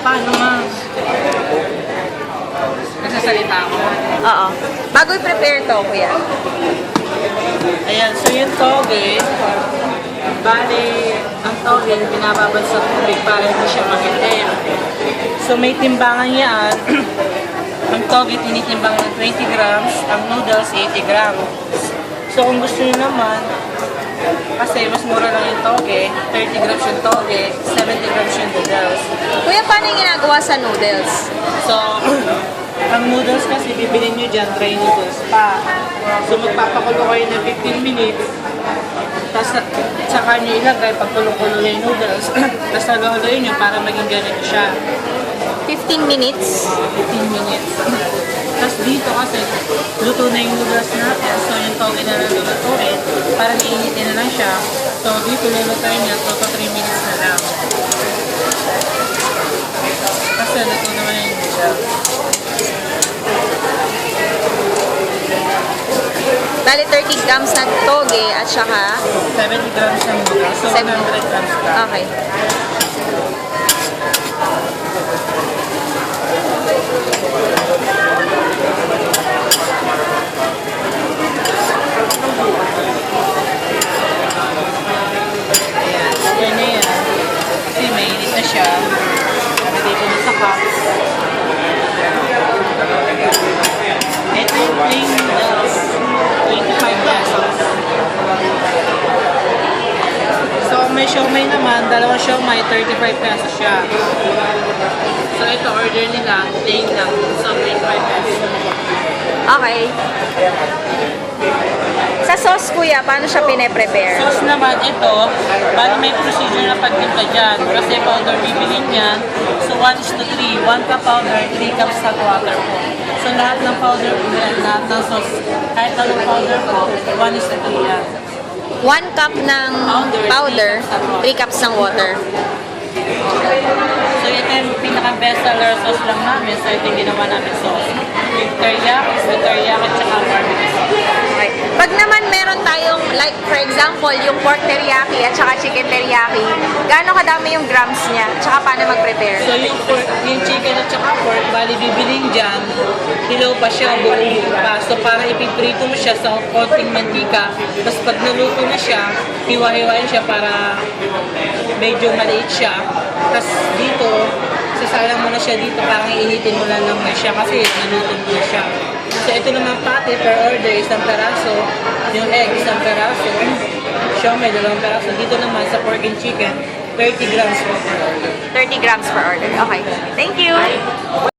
Paano ma? Nagsasalita ako. Oo. Bago i-prepare to, kuya. Ayan, so yung toge, bali, ang toge, binababad sa tubig para hindi siya makitim. So may timbangan yan. Ang toge, tinitimbang ng 20 grams, ang noodles, 80 grams. So kung gusto nyo naman, kasi mas mura lang yung toge, 30 grams yung toge, 70 grams yung noodles. Kuya, paano yung ginagawa sa noodles? So, ang noodles kasi bibilin nyo dyan, dry noodles pa. So magpapakulo kayo ng 15 minutes, tapos saka nyo ilagay pag kulo-kulo na yung noodles, tapos halo-haloyin nyo para maging ganito siya. 15 minutes? 15 minutes. Tapos dito kasi, luto na yung noodles natin, so yung toge na lulutuin, para iinitin na lang siya. So dito lulutuin niya, 2 to 3 minutes na lang. Kasi luto naman yung noodles. Bali 30 grams na toge at saka 70 grams yung noodles, so 100 grams lang. Okay. Ayan, okay na yan. Kasi mainit na siya. Nalagay ko na sa cups. Ito yung plain noodles. 25 pesos. So, kung may siomay naman, dalawang siomay, 35 pesos siya. So, ito order nila, plain lang. So, 25 pesos. Okay. Sa sauce, kuya, paano siya pine-prepare? Sauce naman, ito, bali may procedure na pagtinta dyan. Kasi powder bibilin yan. So, 1:3. 1 cup powder, 3 cups hot water po. So, lahat ng powder po yan, lahat ng sauce, kahit anong powder po, 1:3 yan. 1 cup ng powder, 3 cups ng water. So, ito yung pinaka-best seller sauce lang namin. So, ito yung ginawa namin sauce. With teriyaki, at saka barbecue sauce. Okay. Pag naman meron tayong, like for example, yung pork teriyaki at saka chicken teriyaki, gaano kadami yung grams niya? At saka paano mag-prepare? So, yung chicken at saka pork, bali bibiling dyan, hilaw pa siya, buo pa. So, para ipiprito mo siya sa konting mantika, tapos pag naluto na siya, hiwa-hiwain siya para medyo maliit siya. Tapos dito, sasalang mo na siya dito, parang iinitin mo lang na siya kasi naluto mo na siya. So, ito naman pati per order, 1 peraso. Yung egg, 1 peraso. Siomay, 2 peraso. Dito naman sa pork and chicken, 30 grams per order. 30 grams per order. Okay. Thank you!